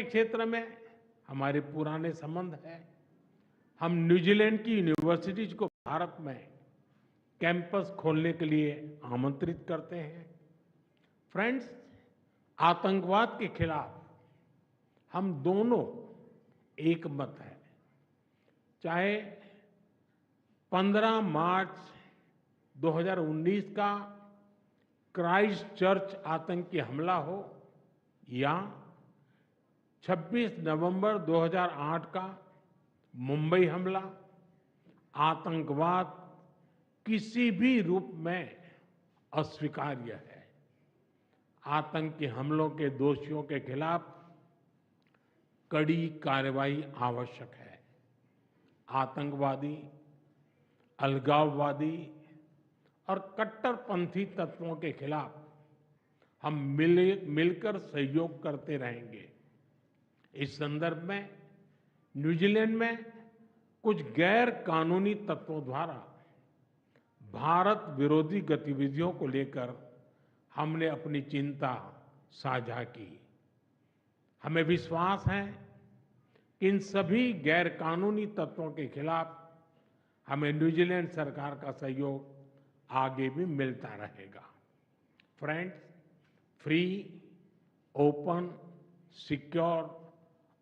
क्षेत्र में हमारे पुराने संबंध हैं। हम न्यूजीलैंड की यूनिवर्सिटीज को भारत में कैंपस खोलने के लिए आमंत्रित करते हैं। फ्रेंड्स, आतंकवाद के खिलाफ हम दोनों एक मत हैं। चाहे 15 मार्च 2019 का क्राइस्ट चर्च आतंकी हमला हो या 26 नवंबर 2008 का मुंबई हमला, आतंकवाद किसी भी रूप में अस्वीकार्य है। आतंकी हमलों के दोषियों के खिलाफ कड़ी कार्रवाई आवश्यक है। आतंकवादी, अलगाववादी और कट्टरपंथी तत्वों के खिलाफ हम मिलकर सहयोग करते रहेंगे। इस संदर्भ में न्यूजीलैंड में कुछ गैर कानूनी तत्वों द्वारा भारत विरोधी गतिविधियों को लेकर हमने अपनी चिंता साझा की। हमें विश्वास है कि इन सभी गैर कानूनी तत्वों के खिलाफ हमें न्यूजीलैंड सरकार का सहयोग आगे भी मिलता रहेगा। फ्रेंड्स, फ्री, ओपन, सिक्योर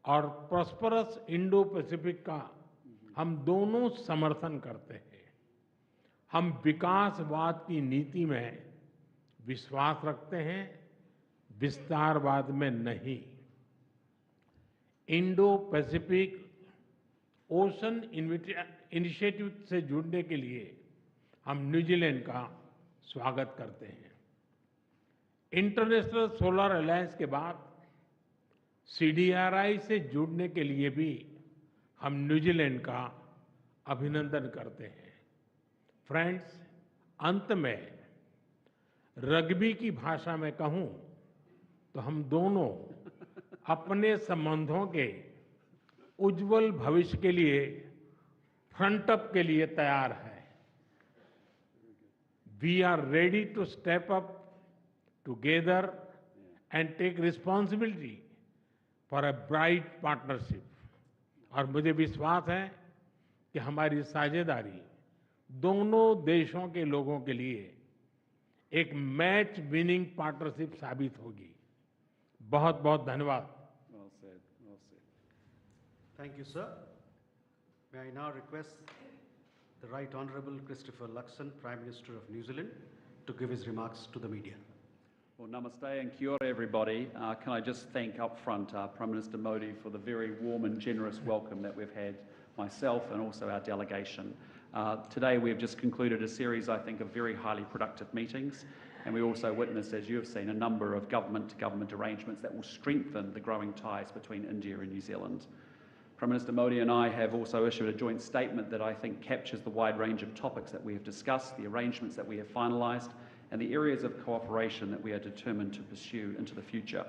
और प्रॉस्परस इंडो पैसिफिक का हम दोनों समर्थन करते हैं। हम विकासवाद की नीति में विश्वास रखते हैं, विस्तारवाद में नहीं। इंडो पैसिफिक ओशन इनिशिएटिव से जुड़ने के लिए हम न्यूजीलैंड का स्वागत करते हैं। इंटरनेशनल सोलर अलायंस के बाद CDRI से जुड़ने के लिए भी हम न्यूजीलैंड का अभिनंदन करते हैं। फ्रेंड्स, अंत में रग्बी की भाषा में कहूं तो हम दोनों अपने संबंधों के उज्जवल भविष्य के लिए फ्रंट अप के लिए तैयार हैं। We are ready to step up together and take responsibility for a bright partnership. और मुझे विश्वास है कि हमारी साझेदारी दोनों देशों के लोगों के लिए एक मैच विनिंग पार्टनरशिप साबित होगी। बहुत बहुत धन्यवाद। Well said, well said. Thank you, sir. May I now request the Right Honourable Christopher Luxon, Prime Minister of New Zealand, to give his remarks to the media. Well, namaste and kia ora, everybody. Can I just thank up front Prime Minister Modi for the very warm and generous welcome that we've had, myself and also our delegation. Today we have just concluded a series, I think, of very highly productive meetings, and we also witnessed, as you have seen, a number of government-to-government arrangements that will strengthen the growing ties between India and New Zealand. Prime Minister Modi and I have also issued a joint statement that I think captures the wide range of topics that we have discussed, the arrangements that we have finalised, and the areas of cooperation that we are determined to pursue into the future.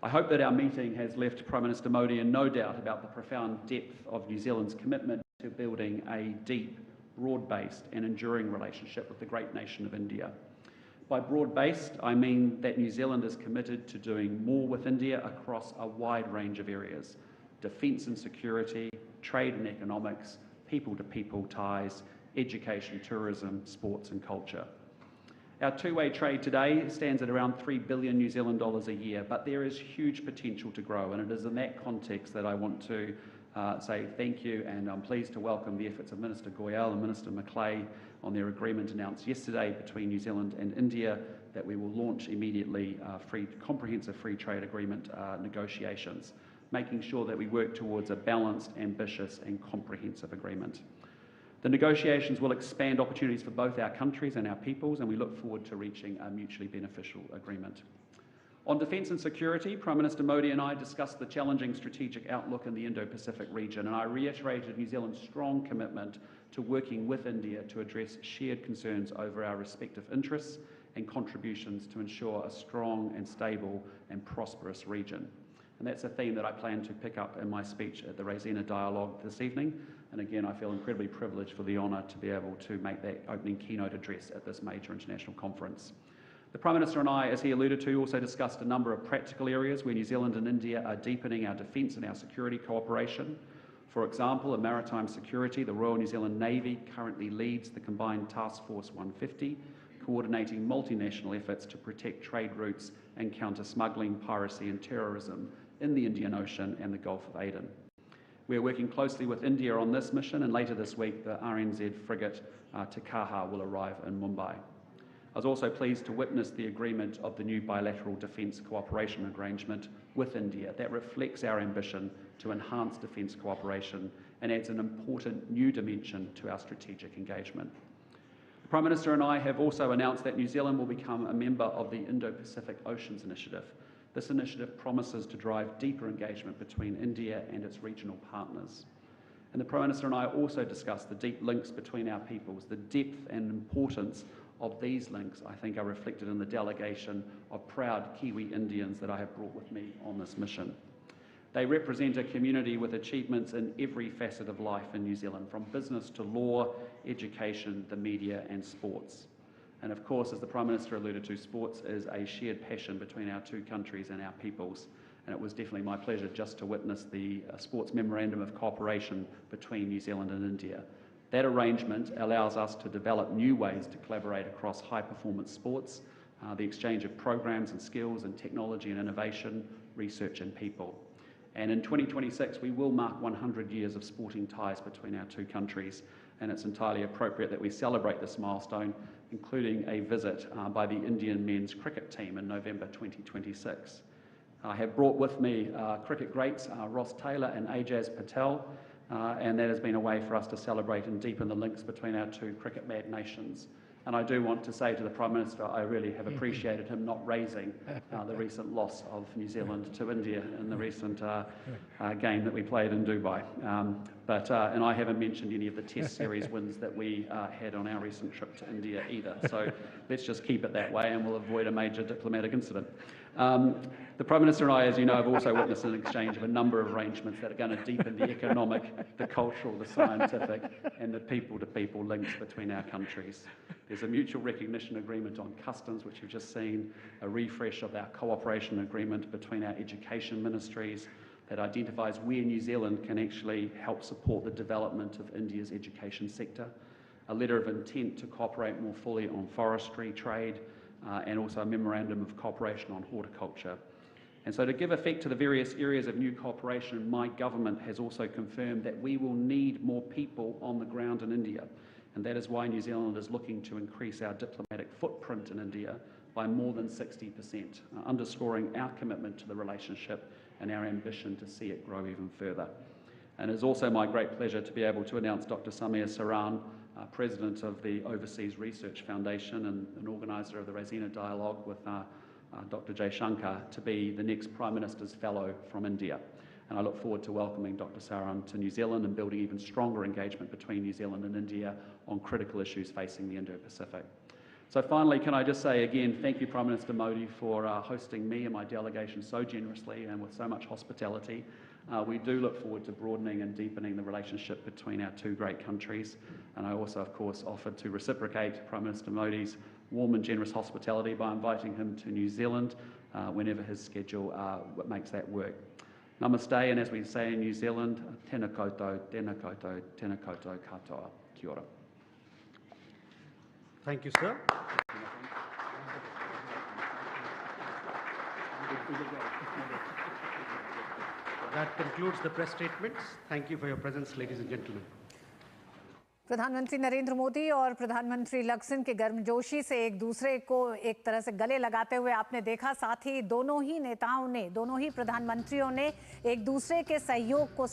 I hope that our meeting has left Prime Minister Modi in no doubt about the profound depth of New Zealand's commitment to building a deep, broad-based and enduring relationship with the great nation of India. By broad-based, I mean that New Zealand is committed to doing more with India across a wide range of areas: defence and security, trade and economics, people-to-people ties, education, tourism, sports and culture. Our two-way trade today stands at around 3 billion New Zealand dollars a year, but there is huge potential to grow, and it is in that context that I want to say thank you, and I'm pleased to welcome the efforts of Minister Goyal and Minister Macleay on their agreement announced yesterday between New Zealand and India that we will launch immediately comprehensive free trade agreement negotiations, making sure that we work towards a balanced, ambitious and comprehensive agreement. The negotiations will expand opportunities for both our countries and our peoples, and we look forward to reaching a mutually beneficial agreement. On defence and security, Prime Minister Modi and I discussed the challenging strategic outlook in the Indo-Pacific region, and I reiterated New Zealand's strong commitment to working with India to address shared concerns over our respective interests and contributions to ensure a strong and stable and prosperous region. And that's a theme that I plan to pick up in my speech at the Raisina Dialogue this evening. And again, I feel incredibly privileged for the honour to be able to make that opening keynote address at this major international conference. The Prime Minister and I, as he alluded to, also discussed a number of practical areas where New Zealand and India are deepening our defence and our security cooperation. For example, in maritime security, the Royal New Zealand Navy currently leads the Combined Task Force 150, coordinating multinational efforts to protect trade routes and counter smuggling, piracy and terrorism in the Indian Ocean and the Gulf of Aden. We are working closely with India on this mission, and later this week the RNZ frigate Tikaha will arrive in Mumbai. I was also pleased to witness the agreement of the new bilateral defence cooperation arrangement with India that reflects our ambition to enhance defence cooperation and adds an important new dimension to our strategic engagement. The Prime Minister and I have also announced that New Zealand will become a member of the Indo-Pacific Oceans Initiative. This initiative promises to drive deeper engagement between India and its regional partners. And the Prime Minister and I also discussed the deep links between our peoples. The depth and importance of these links, I think, are reflected in the delegation of proud Kiwi Indians that I have brought with me on this mission. They represent a community with achievements in every facet of life in New Zealand, from business to law, education, the media and sports. And of course, as the Prime Minister alluded to, sports is a shared passion between our two countries and our peoples. And it was definitely my pleasure just to witness the Sports Memorandum of Cooperation between New Zealand and India. That arrangement allows us to develop new ways to collaborate across high-performance sports, the exchange of programs and skills and technology and innovation, research and people. And in 2026, we will mark 100 years of sporting ties between our two countries, and it's entirely appropriate that we celebrate this milestone, including a visit by the Indian men's cricket team in November 2026. I have brought with me cricket greats Ross Taylor and Ajaz Patel, and that has been a way for us to celebrate and deepen the links between our two cricket-mad nations. And I do want to say to the Prime Minister, I really have appreciated him not raising the recent loss of New Zealand to India in the recent game that we played in Dubai. And I haven't mentioned any of the Test Series wins that we had on our recent trip to India either. So let's just keep it that way and we'll avoid a major diplomatic incident. The Prime Minister and I, as you know, have also witnessed an exchange of a number of arrangements that are going to deepen the economic, the cultural, the scientific and the people-to-people links between our countries. There's a mutual recognition agreement on customs, which you've just seen, a refresh of our cooperation agreement between our education ministries that identifies where New Zealand can actually help support the development of India's education sector, a letter of intent to cooperate more fully on forestry, trade, and also a memorandum of cooperation on horticulture. And so to give effect to the various areas of new cooperation, my government has also confirmed that we will need more people on the ground in India. And that is why New Zealand is looking to increase our diplomatic footprint in India by more than 60%, underscoring our commitment to the relationship and our ambition to see it grow even further. And it's also my great pleasure to be able to announce Dr. Samir Saran, President of the Overseas Research Foundation and an organiser of the Raisina Dialogue with Dr. Jay Shankar, to be the next Prime Minister's Fellow from India. And I look forward to welcoming Dr. Saran to New Zealand and building even stronger engagement between New Zealand and India on critical issues facing the Indo-Pacific. So finally, can I just say again, thank you, Prime Minister Modi, for hosting me and my delegation so generously and with so much hospitality. We do look forward to broadening and deepening the relationship between our two great countries. And I also, of course, offered to reciprocate Prime Minister Modi's warm and generous hospitality by inviting him to New Zealand whenever his schedule makes that work. Namaste, and as we say in New Zealand, tēnā koutou, tēnā koutou, tēnā koutou katoa. Kia ora. Thank you, sir. That concludes the press statements. Thank you for your presence, ladies and gentlemen. प्रधानमंत्री नरेंद्र मोदी और प्रधानमंत्री Luxon के गर्मजोशी से एक दूसरे को एक तरह से गले लगाते हुए आपने देखा। साथ ही दोनों ही नेताओं ने, दोनों ही प्रधानमंत्रियों ने एक दूसरे के सहयोग को